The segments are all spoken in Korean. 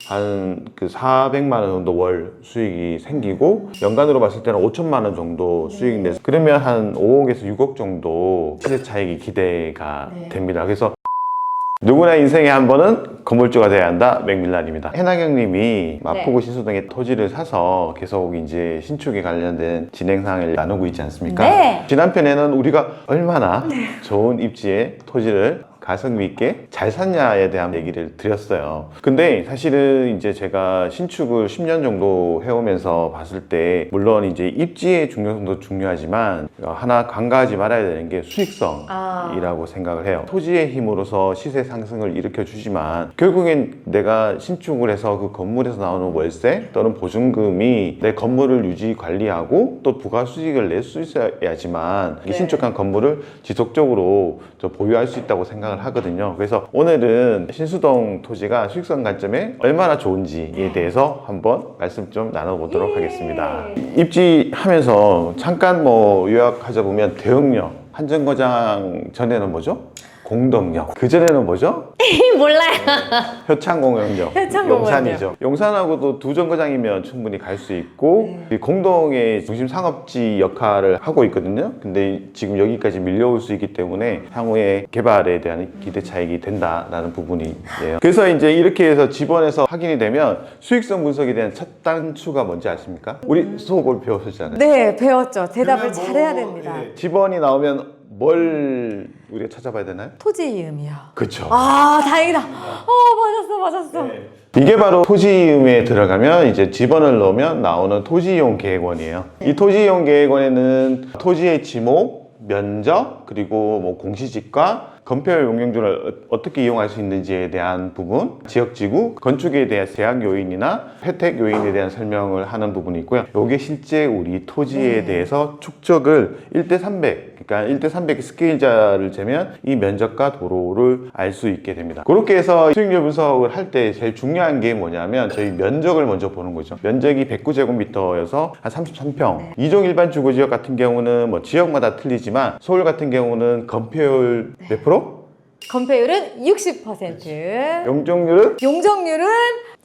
한 그 400만 원 정도 월 수익이 생기고 연간으로 봤을 때는 5천만 원 정도 수익이 내서 그러면 한 5억에서 6억 정도 시세 차익이 기대가 됩니다. 그래서 누구나 인생에 한 번은 건물주가 돼야 한다. 맥밀란입니다. 해나경님이 마포구 신수동에 토지를 사서 계속 이제 신축에 관련된 진행사항을 나누고 있지 않습니까? 네. 지난 편에는 우리가 얼마나 좋은 입지에 토지를 가성비 있게 잘 샀냐에 대한 얘기를 드렸어요. 근데 사실은 이제 제가 신축을 10년 정도 해오면서 봤을 때 물론 이제 입지의 중요성도 중요하지만 하나 간과하지 말아야 되는 게 수익성이라고 생각을 해요. 토지의 힘으로서 시세 상승을 일으켜 주지만 결국엔 내가 신축을 해서 그 건물에서 나오는 월세 또는 보증금이 내 건물을 유지 관리하고 또 부가 수익을 낼 수 있어야지만 이 신축한 건물을 지속적으로 보유할 수 있다고 생각을 하거든요. 그래서 오늘은 신수동 토지가 수익성 관점에 얼마나 좋은지에 대해서 한번 말씀 좀 나눠보도록 하겠습니다. 입지하면서 잠깐 뭐 요약하자 보면 대흥역, 한정거장 전에는 뭐죠? 공덕역. 그 전에는 뭐죠? 몰라요. 효창공원역. 용산이죠. 용산하고도 두 정거장이면 충분히 갈 수 있고 이 공동의 중심 상업지 역할을 하고 있거든요. 근데 지금 여기까지 밀려올 수 있기 때문에 향후에 개발에 대한 기대 차익이 된다라는 부분이에요. 그래서 이제 이렇게 해서 지번에서 확인이 되면 수익성 분석에 대한 첫 단추가 뭔지 아십니까? 우리 수업을 배웠었잖아요. 네, 배웠죠. 대답을 잘해야 됩니다. 지번이 나오면 뭘 우리가 찾아봐야 되나요? 토지 이음이요. 그렇죠. 아, 다행이다. 맞았어. 이게 바로 토지이음에 들어가면 이제 지번을 넣으면 나오는 토지이용 계획원이에요. 이 토지이용 계획원에는 토지의 지목, 면적, 그리고 뭐 공시지가, 건폐율 용적률을 어떻게 이용할 수 있는지에 대한 부분, 지역지구, 건축에 대한 제약 요인이나 혜택 요인에 대한 설명을 하는 부분이 있고요. 이게 실제 우리 토지에 대해서 축적을 1대300, 그러니까 1대300 스케일자를 재면 이 면적과 도로를 알 수 있게 됩니다. 그렇게 해서 수익률 분석을 할 때 제일 중요한 게 뭐냐면 저희 면적을 먼저 보는 거죠. 면적이 109제곱미터여서 한 33평. 이종 일반 주거지역 같은 경우는 뭐 지역마다 틀리지만 서울 같은 경우는 건폐율 몇 프로? 건폐율은 60%. 용적률은? 용적률은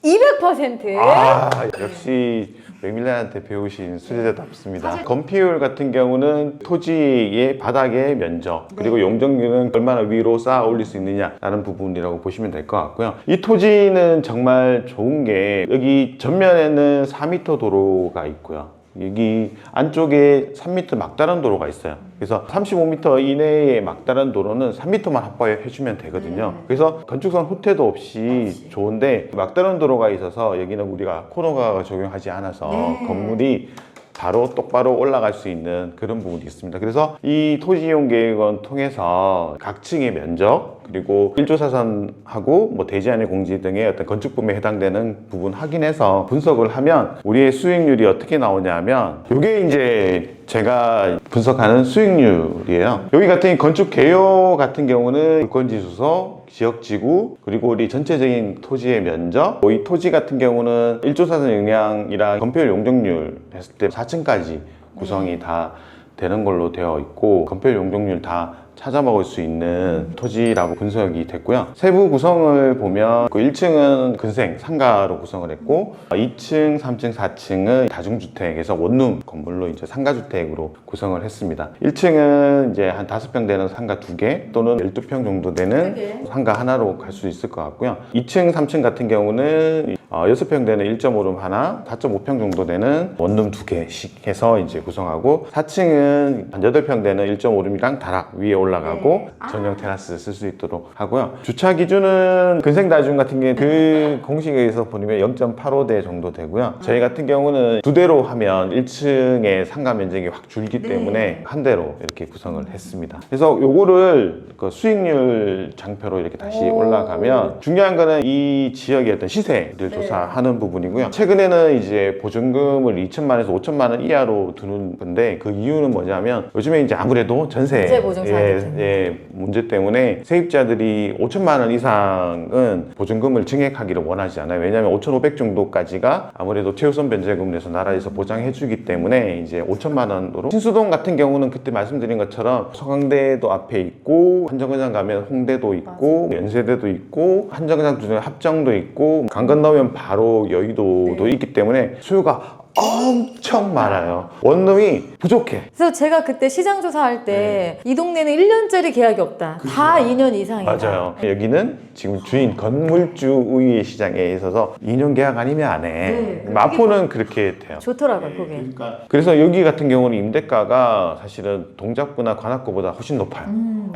200%. 아, 역시 맥밀란한테 배우신 수제자답습니다. 건폐율 같은 경우는 토지의 바닥의 면적 그리고 용적률은 얼마나 위로 쌓아 올릴 수 있느냐라는 부분이라고 보시면 될 것 같고요. 이 토지는 정말 좋은 게 여기 전면에는 4m 도로가 있고요. 여기 안쪽에 3m 막다른 도로가 있어요. 그래서 35m 이내의 막다른 도로는 3m만 확보해 주면 되거든요. 그래서 건축성 후퇴도 없이 좋은데 막다른 도로가 있어서 여기는 우리가 코너가 적용하지 않아서 건물이 바로 똑바로 올라갈 수 있는 그런 부분이 있습니다. 그래서 이 토지이용 계획원 통해서 각 층의 면적 그리고 1조 사선하고 뭐 대지안의 공지 등의 어떤 건축법에 해당되는 부분 확인해서 분석을 하면 우리의 수익률이 어떻게 나오냐면 이게 이제 제가 분석하는 수익률이에요. 여기 같은 건축 개요 같은 경우는 물건지수소, 지역지구, 그리고 우리 전체적인 토지의 면적, 이 토지 같은 경우는 1조 사선 영향이랑 건폐율 용적률 했을 때 4층까지 구성이 다 되는 걸로 되어 있고 건폐율 용적률 다 찾아먹을 수 있는 토지라고 분석이 됐고요. 세부 구성을 보면 그 1층은 근생, 상가로 구성을 했고 2층, 3층, 4층은 다중주택에서 원룸 건물로 이제 상가주택으로 구성을 했습니다. 1층은 이제 한 5평 되는 상가 2개 또는 12평 정도 되는 상가 하나로 갈 수 있을 것 같고요. 2층, 3층 같은 경우는 6평 되는 1.5룸 하나, 4.5평 정도 되는 원룸 2개씩 해서 이제 구성하고 4층은 한 8평 되는 1.5룸이랑 다락 위에 올라가고 전용 테라스 쓸 수 있도록 하고요. 주차 기준은 근생다중 같은 게 그 공식에 의해서 보면 0.85대 정도 되고요. 저희 같은 경우는 2대로 하면 1층의 상가 면적이 확 줄기 때문에 한 대로 이렇게 구성을 했습니다. 그래서 요거를 그 수익률 장표로 이렇게 다시 올라가면 중요한 거는 이 지역의 어떤 시세를 조사하는 부분이고요. 최근에는 이제 보증금을 2천만 원에서 5천만 원 이하로 두는 건데 그 이유는 뭐냐면 요즘에 이제 아무래도 전세 보증사들 예, 문제 때문에 세입자들이 5천만 원 이상은 보증금을 증액하기를 원하지 않아요. 왜냐하면 5,500 정도까지가 아무래도 최우선 변제금을 내서 나라에서 보장해주기 때문에 이제 5천만 원으로. 신수동 같은 경우는 그때 말씀드린 것처럼 서강대도 앞에 있고, 한정거장 가면 홍대도 있고, 연세대도 있고, 한정거장 중에 합정도 있고, 강 건너면 바로 여의도도 있기 때문에 수요가 엄청 많아요. 원룸이 부족해. 그래서 제가 그때 시장 조사할 때 이 동네는 1년짜리 계약이 없다. 다 2년 이상이다. 맞아요. 여기는 지금 주인 건물주의 시장에 있어서 2년 계약 아니면 안 해. 네, 마포는 그렇게 돼요. 좋더라고요, 그게. 그래서 여기 같은 경우는 임대가가 사실은 동작구나 관악구보다 훨씬 높아요.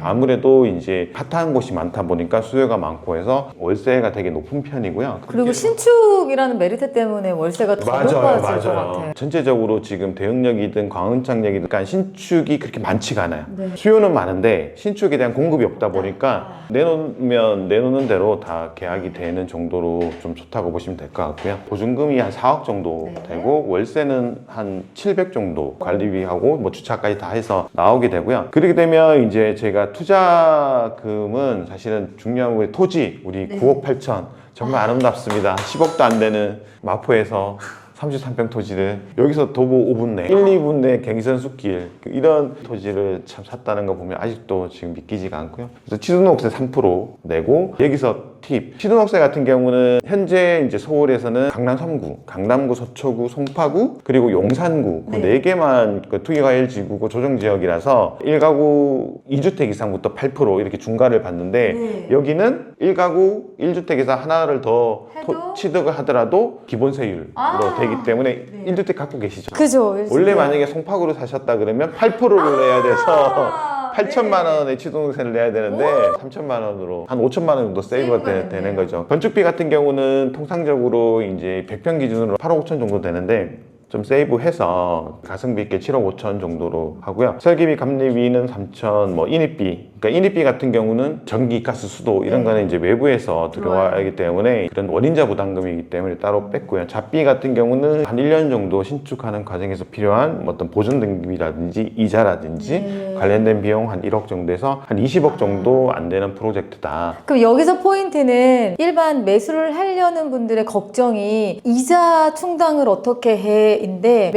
아무래도 이제 핫한 곳이 많다 보니까 수요가 많고 해서 월세가 되게 높은 편이고요. 그리고 신축이라는 메리트 때문에 월세가 더 높아질 것 같아요. 전체적으로 지금 대흥역이든 광흥창역이든 그러니까 신축이 그렇게 많지가 않아요. 네. 수요는 많은데 신축에 대한 공급이 없다 보니까 내놓으면 내놓는 대로 다 계약이 되는 정도로 좀 좋다고 보시면 될 것 같고요. 보증금이 한 4억 정도 되고 월세는 한 700 정도 관리비하고 뭐 주차까지 다 해서 나오게 되고요. 그렇게 되면 이제 제가 투자금은 사실은 중요한 게 토지 우리 9억 8천 정말 아름답습니다. 10억도 안 되는 마포에서 33평 토지를 여기서 도보 5분 내, 1, 2분 내 갱선 숲길 이런 토지를 참 샀다는 거 보면 아직도 지금 믿기지가 않고요. 그래서 취등록세 3% 내고 여기서 팁. 취등록세 같은 경우는 현재 이제 서울에서는 강남 3구, 강남구, 서초구, 송파구 그리고 용산구 그 네 개만 그 투기과열지구고 조정지역이라서 1가구 2주택 이상부터 8% 이렇게 중과를 받는데 여기는 1가구 1주택에서 하나를 더 취득을 하더라도 기본세율로 되기 때문에 1주택 갖고 계시죠. 그죠. 원래 만약에 송파구로 사셨다 그러면 8%를 내야 돼서 8천만 원의 취등록세를 내야 되는데 3천만 원으로 한 5천만 원 정도 세이브가 되는 거죠. 건축비 같은 경우는 통상적으로 이제 100평 기준으로 8억 5천 정도 되는데 좀 세이브해서 가성비 있게 7억 5천 정도로 하고요. 설계비, 감리비는 3천, 뭐 인입비. 그러니까 인입비 같은 경우는 전기, 가스, 수도 이런 거는 이제 외부에서 들어와야기 때문에 그런 원인자 부담금이기 때문에 따로 뺐고요. 잡비 같은 경우는 한 1년 정도 신축하는 과정에서 필요한 어떤 보존 등기비라든지 이자라든지 관련된 비용 한 1억 정도에서 한 20억 정도 안 되는 프로젝트다. 그럼 여기서 포인트는 일반 매수를 하려는 분들의 걱정이 이자 충당을 어떻게 해 인데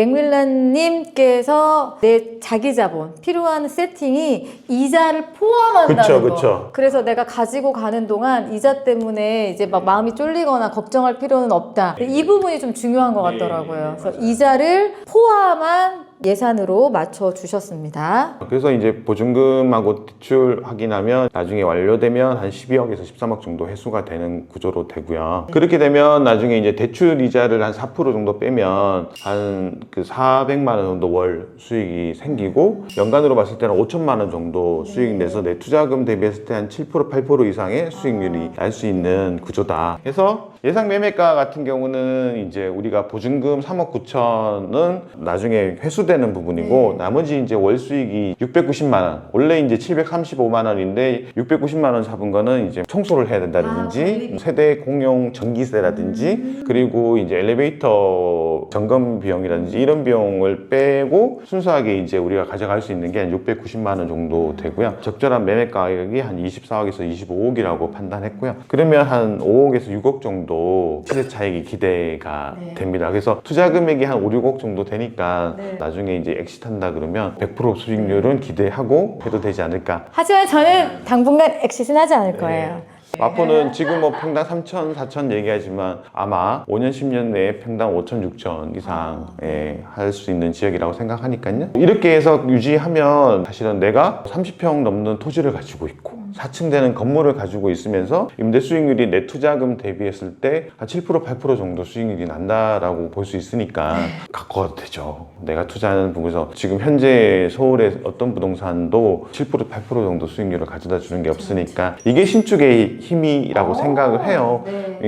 맥밀란님께서 내 자기 자본 필요한 세팅이 이자를 포함한다는 거. 그래서 내가 가지고 가는 동안 이자 때문에 이제 막 마음이 쫄리거나 걱정할 필요는 없다. 이 부분이 좀 중요한 것 같더라고요. 그래서 이자를 포함한 예산으로 맞춰 주셨습니다. 그래서 이제 보증금하고 대출 확인하면 나중에 완료되면 한 12억에서 13억 정도 회수가 되는 구조로 되고요. 그렇게 되면 나중에 이제 대출 이자를 한 4% 정도 빼면 한 그 400만 원 정도 월 수익이 생기고 연간으로 봤을 때는 5천만 원 정도 수익이 내서 내 투자금 대비했을 때 한 7% 8% 이상의 수익률이 날 수 있는 구조다. 그래서 예상 매매가 같은 경우는 이제 우리가 보증금 3억 9천은 나중에 회수되는 부분이고 나머지 이제 월 수익이 690만 원. 원래 이제 735만 원인데 690만 원 잡은 거는 이제 청소를 해야 된다든지 세대 공용 전기세라든지 그리고 이제 엘리베이터 점검 비용이라든지 이런 비용을 빼고 순수하게 이제 우리가 가져갈 수 있는 게 한 690만 원 정도 되고요. 적절한 매매 가격이 한 24억에서 25억이라고 판단했고요. 그러면 한 5억에서 6억 정도 시세 차익이 기대가 됩니다. 그래서 투자 금액이 한 5, 6억 정도 되니까 나중에 이제 엑시트한다 그러면 100% 수익률은 기대하고 해도 되지 않을까. 하지만 저는 당분간 엑시트는 하지 않을 거예요. 마포는 지금 뭐 평당 3천, 4천 얘기하지만 아마 5년, 10년 내에 평당 5천, 6천 이상에 할 수 있는 지역이라고 생각하니까요. 이렇게 해서 유지하면 사실은 내가 30평 넘는 토지를 가지고 있고 4층 되는 건물을 가지고 있으면서 임대 수익률이 내 투자금 대비했을 때 한 7%, 8% 정도 수익률이 난다라고 볼 수 있으니까 갖고 와도 되죠. 내가 투자하는 부분에서 지금 현재 서울의 어떤 부동산도 7%, 8% 정도 수익률을 가져다 주는 게 없으니까 이게 신축의 힘이라고 생각을 해요.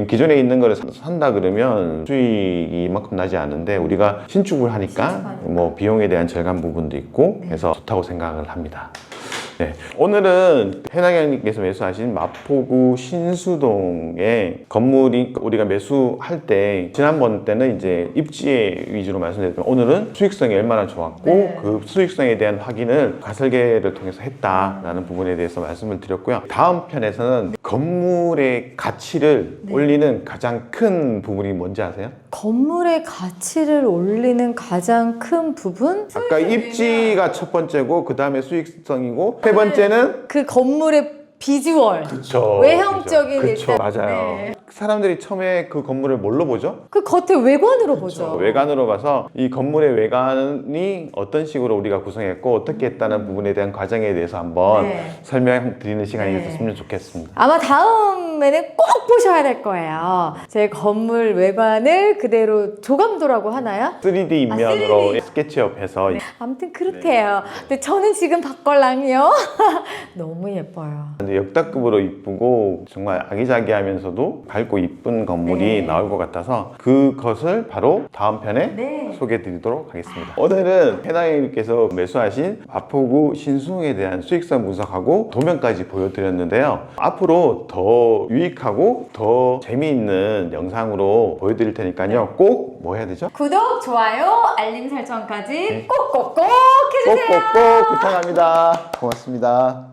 기존에 있는 거를 산다 그러면 수익이 이만큼 나지 않은데 우리가 신축을 하니까 뭐 비용에 대한 절감 부분도 있고 해서 좋다고 생각을 합니다. 네. 오늘은 해나경님께서 매수하신 마포구 신수동의 건물이 우리가 매수할 때 지난번 때는 이제 입지 위주로 말씀드렸지만 오늘은 수익성이 얼마나 좋았고 네. 그 수익성에 대한 확인을 가설계를 통해서 했다라는 부분에 대해서 말씀을 드렸고요. 다음 편에서는 건물의 가치를 네. 올리는 가장 큰 부분이 뭔지 아세요? 건물의 가치를 올리는 가장 큰 부분? 아까 입지가 첫 번째고 그 다음에 수익성이고 세 번째는 그 건물의 비주얼. 그쵸. 외형적인 그쵸. 일단- 맞아요. 네. 사람들이 처음에 그 건물을 뭘로 보죠? 그 겉에 외관으로 보죠. 외관으로 봐서 이 건물의 외관이 어떤 식으로 우리가 구성했고 어떻게 했다는 부분에 대한 과정에 대해서 한번 네. 설명드리는 시간이 네. 있었으면 좋겠습니다. 아마 다음에는 꼭 보셔야 될 거예요. 제 건물 외관을 그대로 조감도라고 하나요? 3D 인면으로 3D. 스케치업해서 아무튼 그렇대요. 근데 저는 지금 박걸랑이요. 너무 예뻐요. 이제 역대급으로 이쁘고 정말 아기자기하면서도 밝고 이쁜 건물이 네. 나올 것 같아서 그것을 바로 다음 편에 네. 소개해드리도록 하겠습니다. 오늘은 해나이님께서 매수하신 마포구 신수동에 대한 수익성 분석하고 도면까지 보여드렸는데요. 앞으로 더 유익하고 더 재미있는 영상으로 보여드릴 테니까요. 꼭 뭐 해야 되죠? 구독, 좋아요, 알림 설정까지 꼭꼭꼭 해주세요. 꼭꼭꼭 부탁합니다. 고맙습니다.